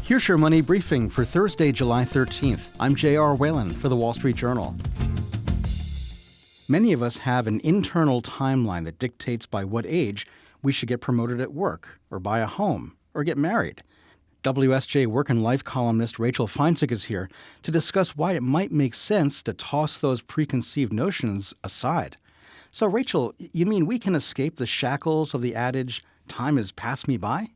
Here's your money briefing for Thursday, July 13th. I'm J.R. Whalen for the Wall Street Journal. Many of us have an internal timeline that dictates by what age we should get promoted at work, or buy a home, or get married. WSJ work and life columnist Rachel Feintzeig is here to discuss why it might make sense to toss those preconceived notions aside. So, Rachel, you mean we can escape the shackles of the adage, time has passed me by?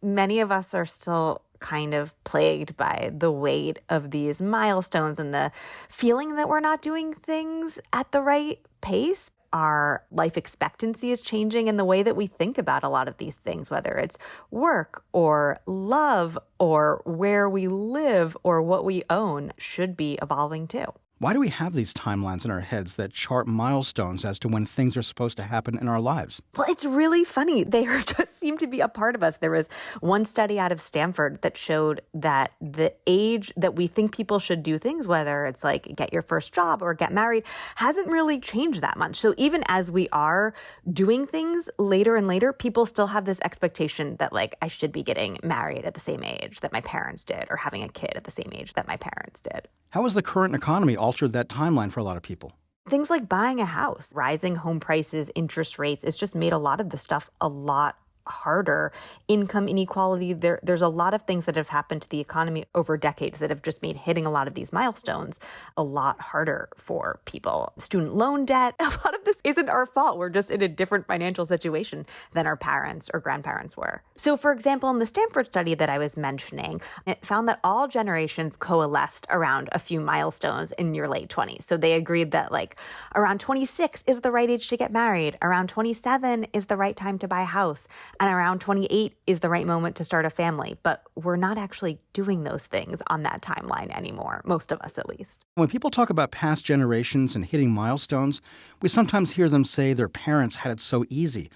Many of us are still kind of plagued by the weight of these milestones and the feeling that we're not doing things at the right pace. Our life expectancy is changing, and the way that we think about a lot of these things, whether it's work or love or where we live or what we own, should be evolving too. Why do we have these timelines in our heads that chart milestones as to when things are supposed to happen in our lives? Well, it's really funny. They just seem to be a part of us. There was one study out of Stanford that showed that the age that we think people should do things, whether it's like get your first job or get married, hasn't really changed that much. So even as we are doing things later and later, people still have this expectation that like I should be getting married at the same age that my parents did or having a kid at the same age that my parents did. How has the current economy altered that timeline for a lot of people? Things like buying a house, rising home prices, interest rates, it's just made a lot of the stuff a lot harder. Income inequality, there's a lot of things that have happened to the economy over decades that have just made hitting a lot of these milestones a lot harder for people. Student loan debt, a lot of this isn't our fault. We're just in a different financial situation than our parents or grandparents were. So for example, in the Stanford study that I was mentioning, it found that all generations coalesced around a few milestones in your late 20s. So they agreed that like around 26 is the right age to get married, around 27 is the right time to buy a house, and around 28 is the right moment to start a family. But we're not actually doing those things on that timeline anymore, most of us at least. When people talk about past generations and hitting milestones, we sometimes hear them say their parents had it so easy,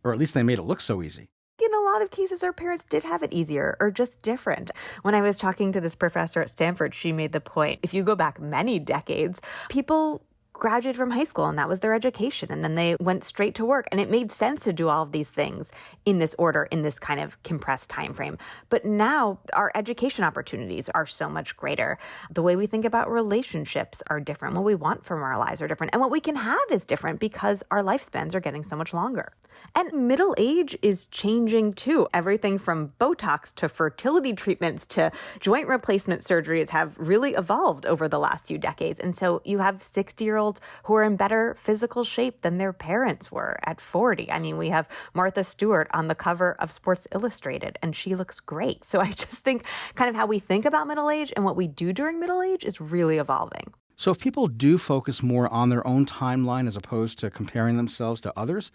or at least they made it look so easy. In a lot of cases, our parents did have it easier or just different. When I was talking to this professor at Stanford, she made the point, if you go back many decades, people graduated from high school and that was their education. And then they went straight to work. And it made sense to do all of these things in this order, in this kind of compressed time frame. But now our education opportunities are so much greater. The way we think about relationships are different. What we want from our lives are different. And what we can have is different because our lifespans are getting so much longer. And middle age is changing too. Everything from Botox to fertility treatments to joint replacement surgeries have really evolved over the last few decades. And so you have 60-year-olds who are in better physical shape than their parents were at 40. I mean, we have Martha Stewart on the cover of Sports Illustrated, and she looks great. So I just think kind of how we think about middle age and what we do during middle age is really evolving. So if people do focus more on their own timeline as opposed to comparing themselves to others,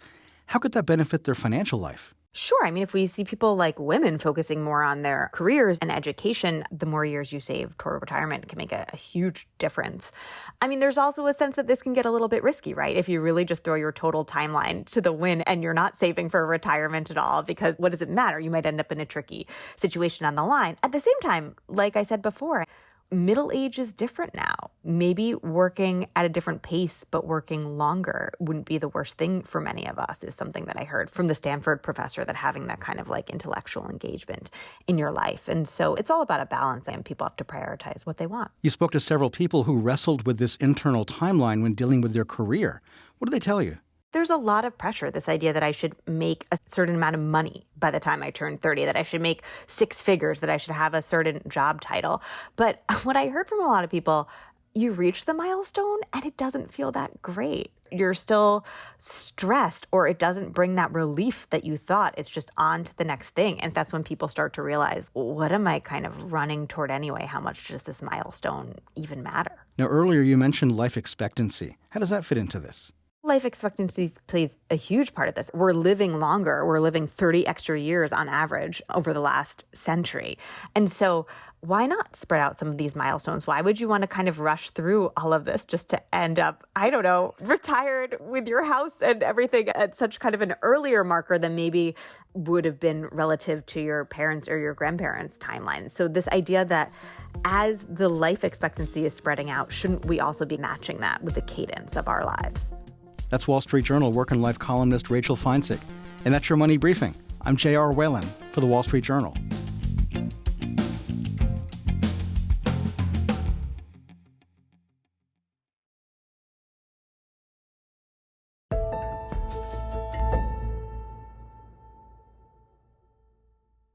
how could that benefit their financial life? Sure. I mean, if we see people like women focusing more on their careers and education, the more years you save toward retirement can make a huge difference. I mean, there's also a sense that this can get a little bit risky, right? If you really just throw your total timeline to the wind and you're not saving for retirement at all, because what does it matter? You might end up in a tricky situation on the line. At the same time, like I said before, middle age is different now. Maybe working at a different pace, but working longer wouldn't be the worst thing for many of us, is something that I heard from the Stanford professor, that having that kind of like intellectual engagement in your life. And so it's all about a balance, and people have to prioritize what they want. You spoke to several people who wrestled with this internal timeline when dealing with their career. What did they tell you? There's a lot of pressure, this idea that I should make a certain amount of money by the time I turn 30, that I should make six figures, that I should have a certain job title. But what I heard from a lot of people, you reach the milestone and it doesn't feel that great. You're still stressed, or it doesn't bring that relief that you thought. It's just on to the next thing. And that's when people start to realize, what am I kind of running toward anyway? How much does this milestone even matter? Now, earlier you mentioned life expectancy. How does that fit into this? Life expectancy plays a huge part of this. We're living longer. We're living 30 extra years on average over the last century. And so why not spread out some of these milestones? Why would you want to kind of rush through all of this just to end up, I don't know, retired with your house and everything at such kind of an earlier marker than maybe would have been relative to your parents' or your grandparents' timeline? So this idea that as the life expectancy is spreading out, shouldn't we also be matching that with the cadence of our lives? That's Wall Street Journal work and life columnist Rachel Feintzeig. And that's your Money Briefing. I'm J.R. Whalen for the Wall Street Journal.